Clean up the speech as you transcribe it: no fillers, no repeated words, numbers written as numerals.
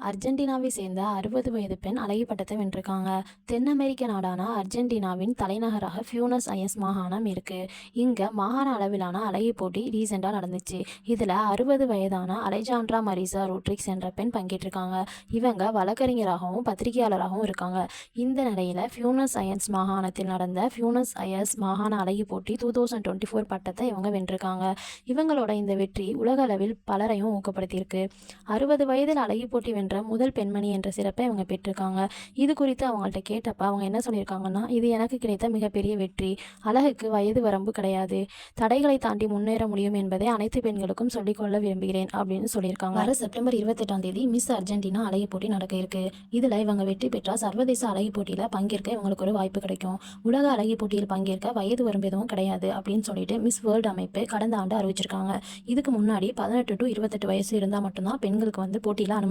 அர்ஜென்டினாவை சேர்ந்த 60 வயது பெண் அழகி பட்டத்தை வென்றிருக்காங்க. தென் அமெரிக்க நாடான அர்ஜென்டினாவின் தலைநகராக பியூனஸ் அயர்ஸ் மாகாணம் இருக்கு. இங்க மாகாண அளவிலான அழகி போட்டி ரீசெண்டா நடந்துச்சு. இதுல 60 வயதான அலெஜாண்ட்ரா மரிசா ரோட்ரிக்ஸ் என்ற பெண் பங்கேற்றிருக்காங்க. இவங்க வழக்கறிஞராகவும் பத்திரிகையாளராகவும் இருக்காங்க. இந்த நிலையில பியூனஸ் அயர்ஸ் மாகாணத்தில் நடந்த பியூனஸ் அயர்ஸ் மாகாண அழகி போட்டி 2024 பட்டத்தை இவங்க வென்றிருக்காங்க. இவங்களோட இந்த வெற்றி உலக அளவில் பலரையும் ஊக்கப்படுத்தியிருக்கு. 60 வயதில் அழகி போட்டி வென்ற முதல் பெண்மணி என்ற சிறப்பை அவங்க பெற்றிருக்காங்க. இது குறித்து அவங்கள்ட்ட கேட்டப்ப அவங்க என்ன சொல்லியிருக்காங்கன்னா, இது எனக்கு கிடைத்த மிகப்பெரிய வெற்றி. அழகுக்கு வயது வரம்பு கிடையாது. தடைகளை தாண்டி முன்னேற முடியும் என்பதை அனைத்து பெண்களுக்கும் சொல்லிக்கொள்ள விரும்புகிறேன் அப்படின்னு சொல்லியிருக்காங்க. வர செப்டம்பர் 28ஆம் தேதி மிஸ் அர்ஜென்டினா அழகி போட்டி நடக்க இருக்கு. இதுல இவங்க வெற்றி பெற்றால் சர்வதேச அழகி போட்டியில பங்கேற்க இவங்களுக்கு ஒரு வாய்ப்பு கிடைக்கும். உலக அழகி போட்டியில் பங்கேற்க வயது வரம்பு எதுவும் கிடையாது அப்படின்னு சொல்லிட்டு மிஸ் வேர்ல்டு அமைப்பு கடந்த ஆண்டு அறிவிச்சிருக்காங்க. இதுக்கு முன்னாடி 18 to 28 வயசு இருந்தால் மட்டும்தான் பெண்களுக்கு போட்டியில அனுமதி